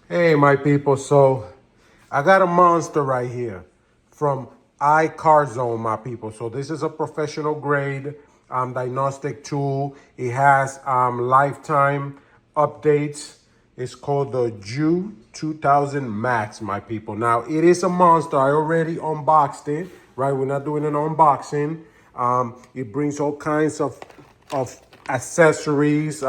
Hey, my people. So I got a monster right here from iCarZone, my people. So this is a professional grade diagnostic tool. It has lifetime updates. It's called the JU2000 Max, my people. Now it is a monster. I already unboxed it. Right, we're not doing an unboxing. It brings all kinds of accessories.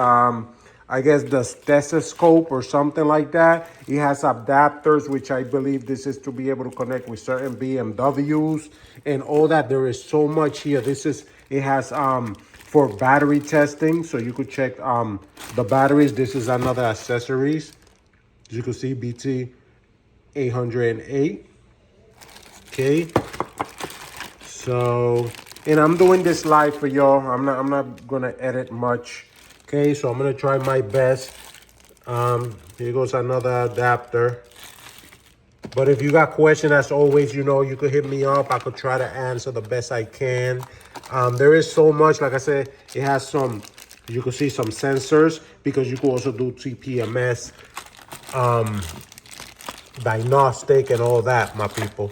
I guess the stethoscope or something like that. It has adapters, which I believe this is to be able to connect with certain BMWs and all that. There is so much here. It has for battery testing, so you could check the batteries. This is another accessories. As you can see, BT 808. Okay. So, and I'm doing this live for y'all. I'm not gonna edit much. Okay, so I'm gonna try my best. Here goes another adapter. But if you got questions, as always, you know, you could hit me up. I could try to answer the best I can. There is so much, like I said, it has some, you can see some sensors because you can also do TPMS, diagnostic and all that, my people.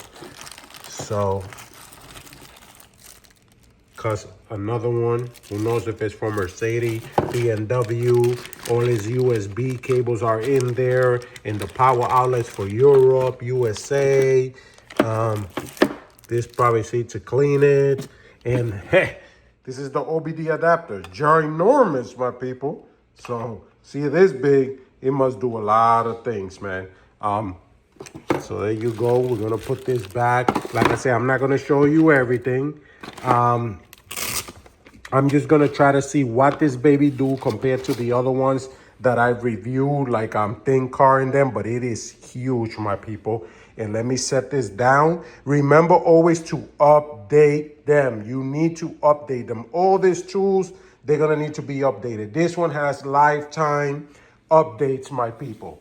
So, cause another one, who knows if it's from Mercedes, BMW, all his USB cables are in there, and the power outlets for Europe, USA. This probably see to clean it. And hey, this is the OBD adapter, ginormous, my people. So see this big, it must do a lot of things, man. So there you go. We're gonna put this back. Like I said, I'm not gonna show you everything. I'm just gonna try to see what this baby do compared to the other ones that I've reviewed, like thin car in them, but it is huge, my people. And let me set this down. Remember always to update them. You need to update them. All these tools, they're gonna need to be updated. This one has lifetime updates, my people.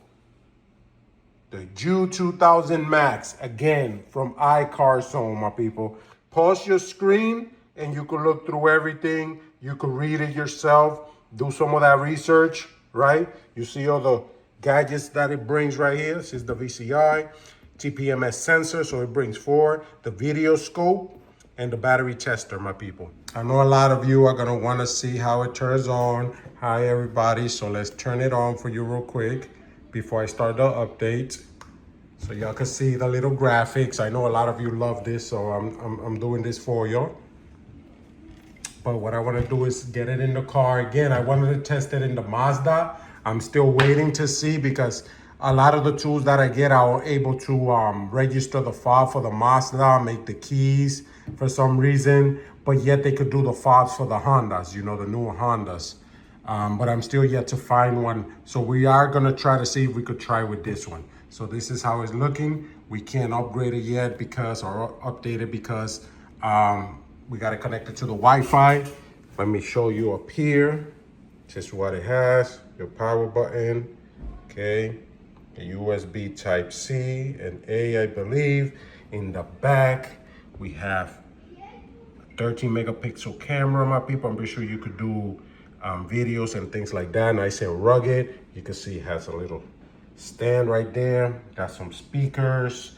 The JU2000 Max, again, from iCarZone, my people. Pause your screen and you can look through everything. You can read it yourself, do some of that research, right? You see all the gadgets that it brings right here. This is the VCI, TPMS sensor, so it brings four, the Videoscope, and the battery tester, my people. I know a lot of you are gonna wanna see how it turns on. Hi, everybody, so let's turn it on for you real quick before I start the update. So y'all can see the little graphics. I know a lot of you love this, so I'm doing this for y'all. But what I want to do is get it in the car. Again, I wanted to test it in the Mazda. I'm still waiting to see because a lot of the tools that I get are able to register the fob for the Mazda, make the keys for some reason, but yet they could do the fobs for the Hondas, you know, the newer Hondas. But I'm still yet to find one. So we are gonna try to see if we could try with this one. So this is how it's looking. We can't upgrade it yet because, or update it because we got to connect it to the Wi-Fi. Let me show you up here. Just what it has. Your power button. Okay. A USB type C and A, I believe. In the back, we have a 13 megapixel camera, my people. I'm pretty sure you could do videos and things like that. Nice and rugged. You can see it has a little stand right there. Got some speakers.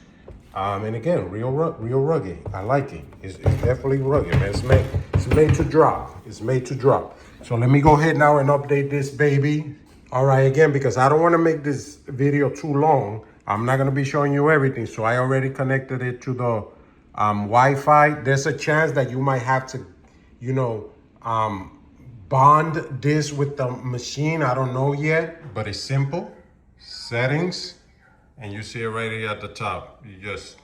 And again, real rugged. I like it. It's definitely rugged, man. It's made to drop. It's made to drop. So let me go ahead now and update this baby. All right, again, because I don't want to make this video too long, I'm not going to be showing you everything. So I already connected it to the Wi-Fi. There's a chance that you might have to, you know, bond this with the machine. I don't know yet, but it's simple. Settings. And you see it right here at the top. You just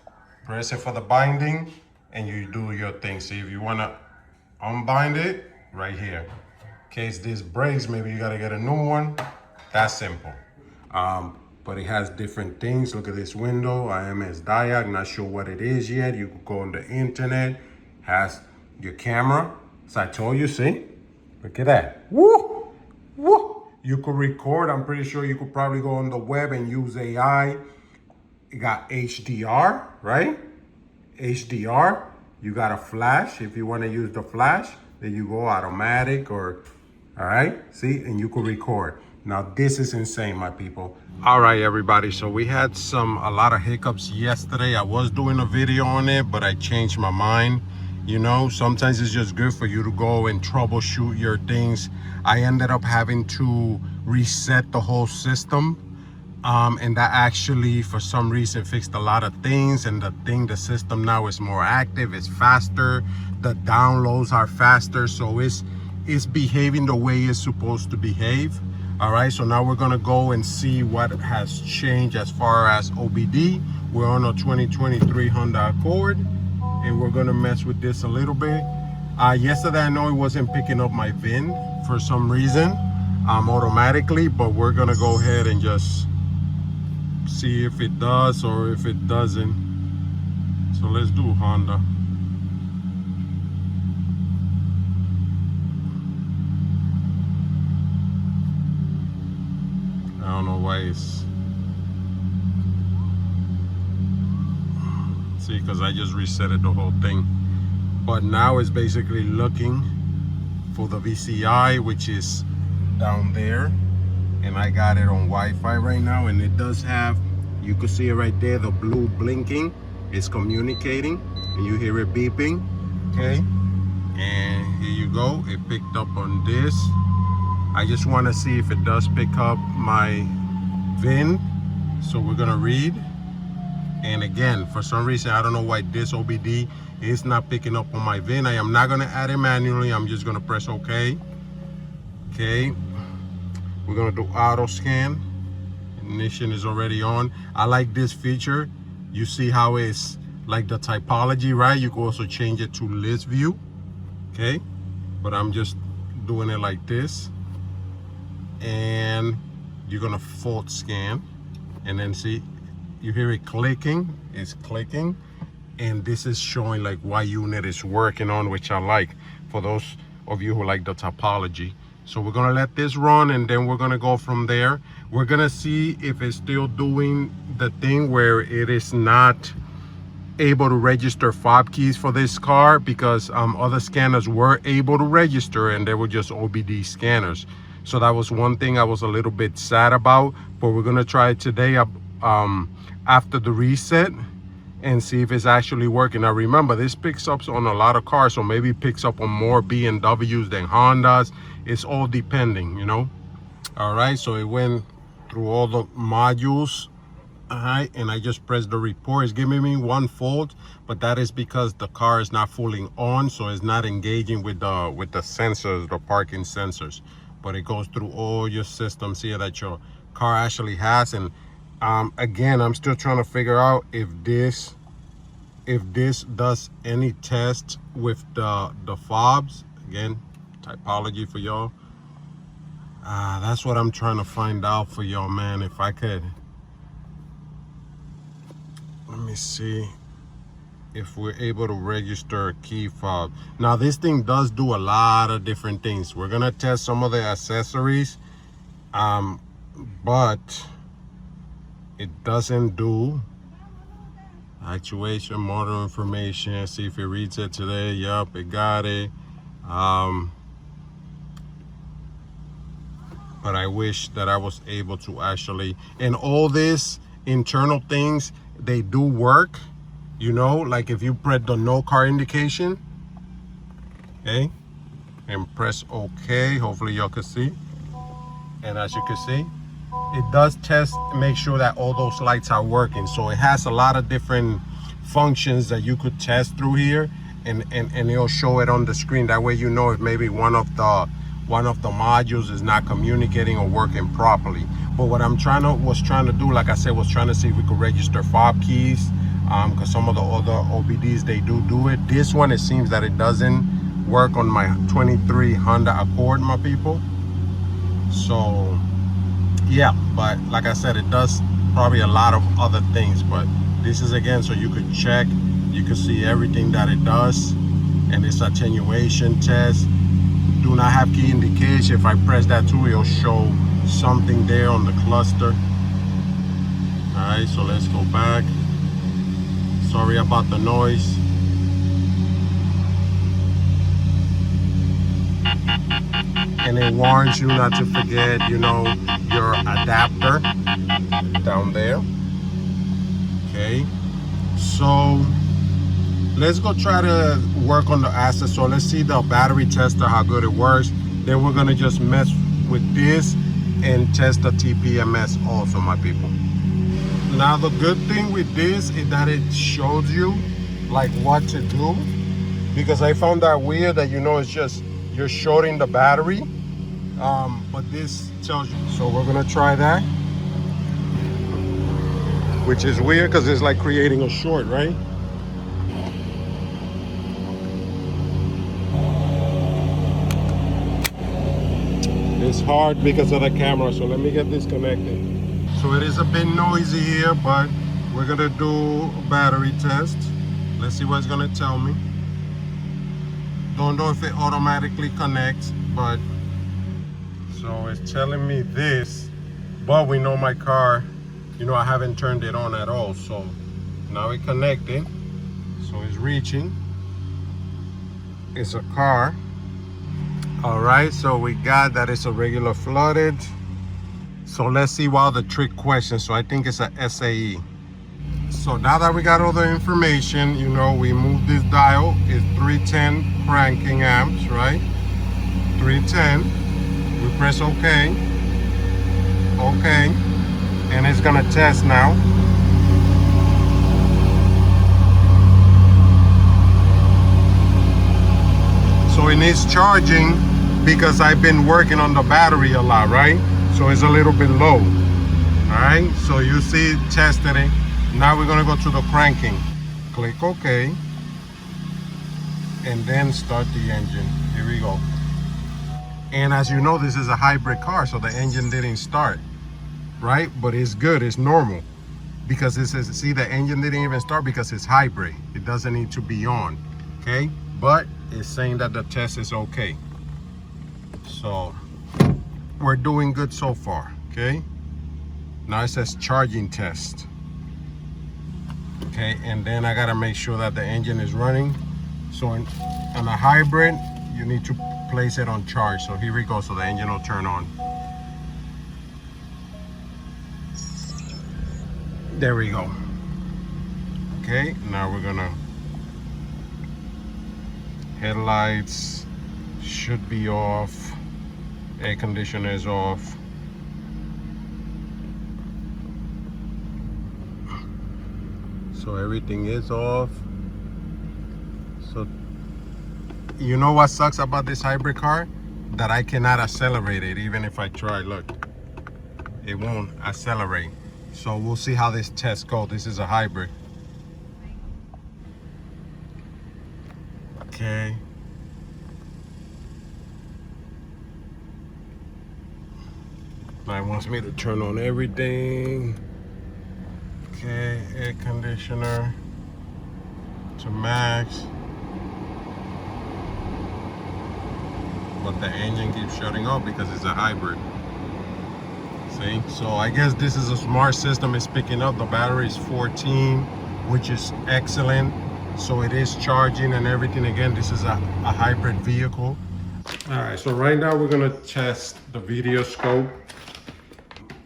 press it for the binding and you do your thing. See, if you wanna unbind it, right here. In case this breaks, maybe you gotta get a new one. That's simple. But it has different things. Look at this window, IMS Diag, not sure what it is yet. You can go on the internet, has your camera. As I told you, see? Look at that, woo, woo. You could record. I'm pretty sure you could probably go on the web and use AI. You got HDR, right? HDR. You got a flash. If you want to use the flash, then you go automatic or, all right? See, and you could record. Now this is insane, my people. All right, everybody, so we had a lot of hiccups yesterday. I was doing a video on it, but I changed my mind. You know, sometimes it's just good for you to go and troubleshoot your things. I ended up having to reset the whole system, and that actually for some reason fixed a lot of things. And the system now is more active, it's faster, the downloads are faster, so it's behaving the way it's supposed to behave. All right, so now we're gonna go and see what has changed as far as OBD. We're on a 2023 Honda Accord, and we're gonna mess with this a little bit. Yesterday, I know it wasn't picking up my VIN for some reason, automatically, but we're gonna go ahead and just see if it does or if it doesn't. So let's do Honda. I don't know why it's... See, because I just resetted the whole thing. But now it's basically looking for the VCI, which is down there. And I got it on Wi-Fi right now, and it does have, you can see it right there, the blue blinking. It's communicating, and you hear it beeping, okay? And here you go, it picked up on this. I just want to see if it does pick up my VIN. So we're gonna read. And again, for some reason, I don't know why this OBD is not picking up on my VIN. I am not gonna add it manually. I'm just gonna press OK. Okay, we're gonna do auto scan. Ignition is already on. I like this feature. You see how it's like the typology, right? You can also change it to list view. Okay, but I'm just doing it like this. And you're gonna fault scan, and then see, you hear it clicking. It's clicking, and this is showing like what unit is working on, which I like for those of you who like the topology. So we're gonna let this run, and then we're gonna go from there. We're gonna see if it's still doing the thing where it is not able to register fob keys for this car, because other scanners were able to register and they were just OBD scanners. So that was one thing I was a little bit sad about, but we're gonna try it today after the reset and see if it's actually working. Now remember, this picks up on a lot of cars, so maybe it picks up on more BMWs than Hondas. It's all depending, you know. All right, so it went through all the modules. All right, and I just pressed the report. It's giving me one fault, but that is because the car is not fully on, so it's not engaging with the sensors, the parking sensors. But it goes through all your systems here that your car actually has. And again, I'm still trying to figure out if this does any test with the fobs. Again, typology for y'all. That's what I'm trying to find out for y'all, man. If I could, let me see if we're able to register a key fob. Now this thing does do a lot of different things. We're gonna test some of the accessories, but it doesn't do actuation, motor information. See if it reads it today. Yup, it got it. But I wish that I was able to actually, and all this internal things, they do work. You know, like if you press the no car indication, okay, and press OK, hopefully y'all can see. And as you can see, it does test, make sure that all those lights are working. So it has a lot of different functions that you could test through here, and it'll show it on the screen. That way you know if maybe one of the modules is not communicating or working properly. But what I'm was trying to do, like I said, was trying to see if we could register fob keys, because some of the other OBDs, they do it. This one, it seems that it doesn't work on my 23 Honda Accord, my people. So yeah, but like I said, it does probably a lot of other things. But this is, again, so you could check, you can see everything that it does, and it's attenuation test. Do not have key indication. If I press that too, it'll show something there on the cluster. All right, so let's go back. Sorry about the noise. And it warns you not to forget, you know, your adapter down there. Okay, so let's go try to work on the asset. So let's see the battery tester, how good it works. Then we're gonna just mess with this and test the TPMS also, my people. Now the good thing with this is that it shows you like what to do, because I found that weird that, you know, it's just you're shorting the battery, but this tells you. So we're gonna try that, which is weird because it's like creating a short, right? It's hard because of the camera, so let me get this connected. So it is a bit noisy here, but we're gonna do a battery test. Let's see what it's gonna tell me. Don't know if it automatically connects, but so it's telling me this, but we know my car, you know, I haven't turned it on at all. So now it connected, so it's reaching. It's a car. All right, so we got that it's a regular flooded. So let's see what the trick question. So I think it's a SAE. So now that we got all the information, you know, we move this dial. It's 310 cranking amps, right? 310. We press OK. OK. And it's gonna test now. So it needs charging because I've been working on the battery a lot, right? So it's a little bit low. All right, so you see it tested it. Now we're gonna go to the cranking. Click OK. And then start the engine. Here we go. And as you know, this is a hybrid car, so the engine didn't start, right? But it's good, it's normal. Because it says, see, the engine didn't even start because it's hybrid. It doesn't need to be on, okay? But it's saying that the test is okay. So we're doing good so far, okay? Now it says charging test. Okay, and then I gotta make sure that the engine is running. So on a hybrid, you need to place it on charge. So here we go, so the engine will turn on. There we go. Okay, now we're gonna, headlights should be off, air conditioner is off. So everything is off. So you know what sucks about this hybrid car? That I cannot accelerate it even if I try. Look, it won't accelerate. So we'll see how this test goes. This is a hybrid. Okay. Now it wants me to turn on everything. Okay, air conditioner to max. But the engine keeps shutting off because it's a hybrid. See? So I guess this is a smart system. It's picking up. The battery is 14, which is excellent. So it is charging and everything. Again, this is a hybrid vehicle. All right, so right now we're gonna test the Videoscope.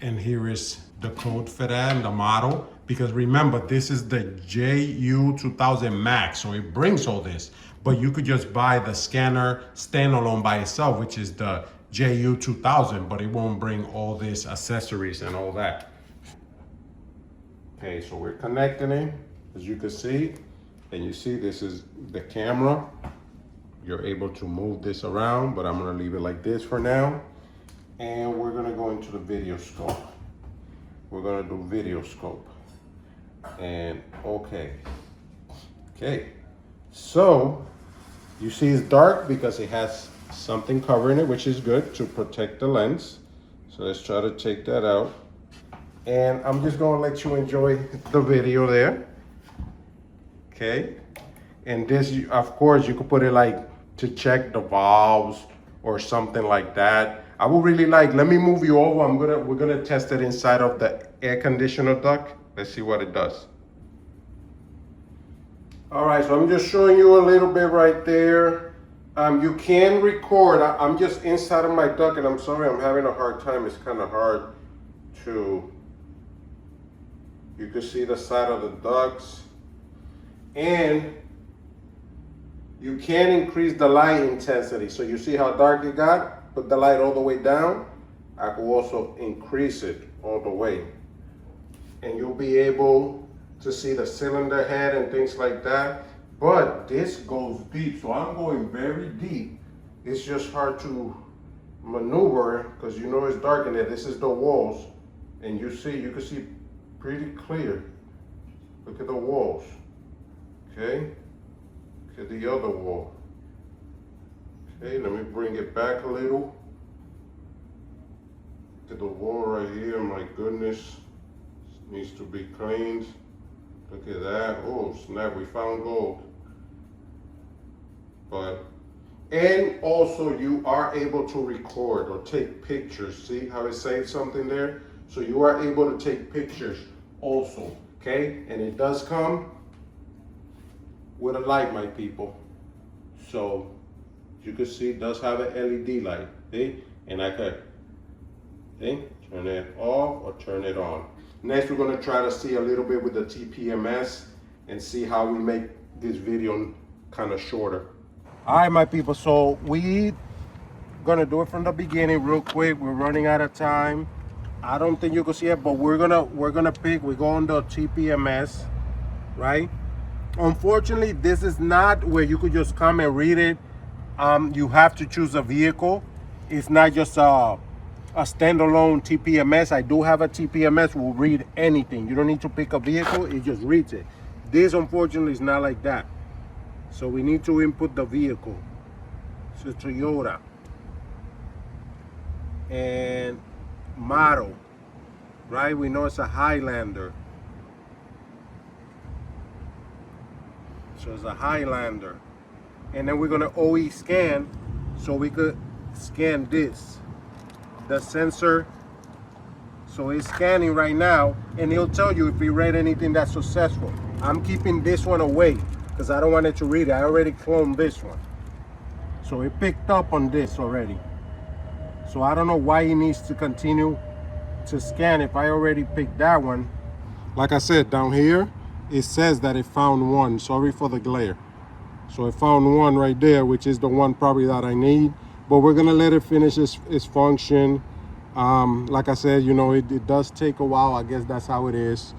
And here is the code for that and the model. Because remember, this is the JU2000 Max, so it brings all this. But you could just buy the scanner standalone by itself, which is the JU2000, but it won't bring all these accessories and all that. Okay, so we're connecting it, as you can see. And you see this is the camera. You're able to move this around, but I'm gonna leave it like this for now. And we're gonna go into the Videoscope. We're gonna do Videoscope. And okay. So you see it's dark because it has something covering it, which is good to protect the lens. So let's try to take that out. And I'm just gonna let you enjoy the video there. Okay. And this, of course, you could put it like to check the valves or something like that. I would really like, let me move you over. We're gonna test it inside of the air conditioner duct. Let's see what it does. All right, so I'm just showing you a little bit right there. You can record. I'm just inside of my duct, and I'm sorry, I'm having a hard time. It's kind of hard to, you can see the side of the ducts. And you can increase the light intensity. So you see how dark it got? Put the light all the way down. I can also increase it all the way. And you'll be able to see the cylinder head and things like that. But this goes deep, so I'm going very deep. It's just hard to maneuver because you know it's dark in there. This is the walls, and you can see pretty clear. Look at the walls, okay? Look at the other wall. Okay, let me bring it back a little. Look at the wall right here, my goodness. This needs to be cleaned. Look at that. Oh snap, we found gold. And also you are able to record or take pictures. See how it saves something there? So you are able to take pictures also, okay? And it does come with a light, my people. So you can see it does have an LED light, see? And I could, see? Turn it off or turn it on. Next, we're gonna try to see a little bit with the TPMS and see how we make this video kind of shorter. All right, my people, so we gonna do it from the beginning real quick. We're running out of time. I don't think you can see it, but we're gonna pick, we go on the TPMS, right? Unfortunately, this is not where you could just come and read it. You have to choose a vehicle. It's not just a standalone TPMS. I do have a TPMS, will read anything. You don't need to pick a vehicle, it just reads it. This, unfortunately, is not like that. So we need to input the vehicle. It's a Toyota. And model, right? We know it's a Highlander. So it's a Highlander. And then we're gonna OE scan so we could scan this. The sensor, so it's scanning right now, and it'll tell you if we read anything that's successful. I'm keeping this one away because I don't want it to read it. I already cloned this one. So it picked up on this already. So I don't know why it needs to continue to scan if I already picked that one. Like I said, down here, it says that it found one. Sorry for the glare. So it found one right there, which is the one probably that I need. But we're gonna let it finish its function. Like I said, you know, it does take a while. I guess that's how it is.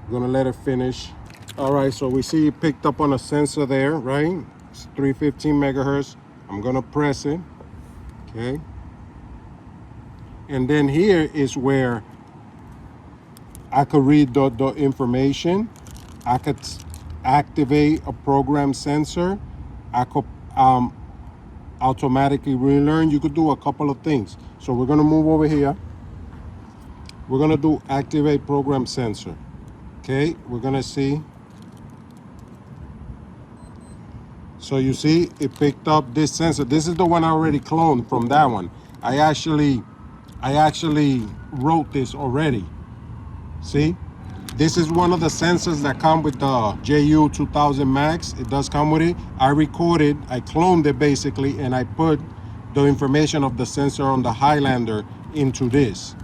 We're gonna let it finish. All right, so we see it picked up on a sensor there, right? It's 315 megahertz. I'm gonna press it, okay? And then here is where I could read the information. I could activate a program sensor. I could automatically relearn. You could do a couple of things. So we're gonna move over here. We're gonna do activate program sensor. Okay, we're gonna see. So you see, it picked up this sensor. This is the one I already cloned from that one. I actually wrote this already. See? This is one of the sensors that come with the JU2000 Max. It does come with it. I recorded, I cloned it basically, and I put the information of the sensor on the Highlander into this.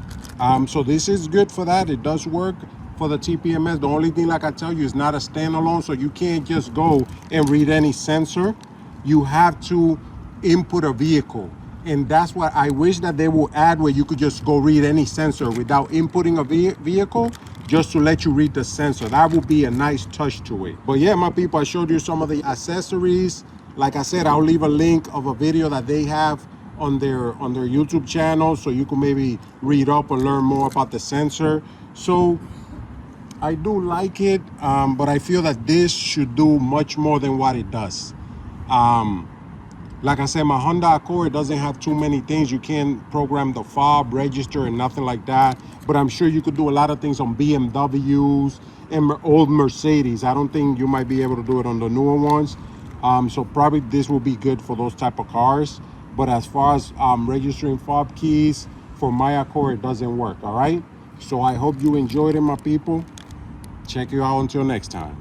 So this is good for that. It does work for the TPMS. The only thing, like I tell you, is not a standalone, so you can't just go and read any sensor. You have to input a vehicle. And that's what I wish that they will add, where you could just go read any sensor without inputting a vehicle, just to let you read the sensor. That would be a nice touch to it. But yeah, my people, I showed you some of the accessories. Like I said, I'll leave a link of a video that they have on their YouTube channel, so you can maybe read up and learn more about the sensor. So I do like it, but I feel that this should do much more than what it does. Like I said, my Honda Accord doesn't have too many things. You can't program the fob, register, and nothing like that. But I'm sure you could do a lot of things on BMWs and old Mercedes. I don't think you might be able to do it on the newer ones. So probably this will be good for those type of cars. But as far as registering fob keys, for my Accord, it doesn't work, all right? So I hope you enjoyed it, my people. Check you out until next time.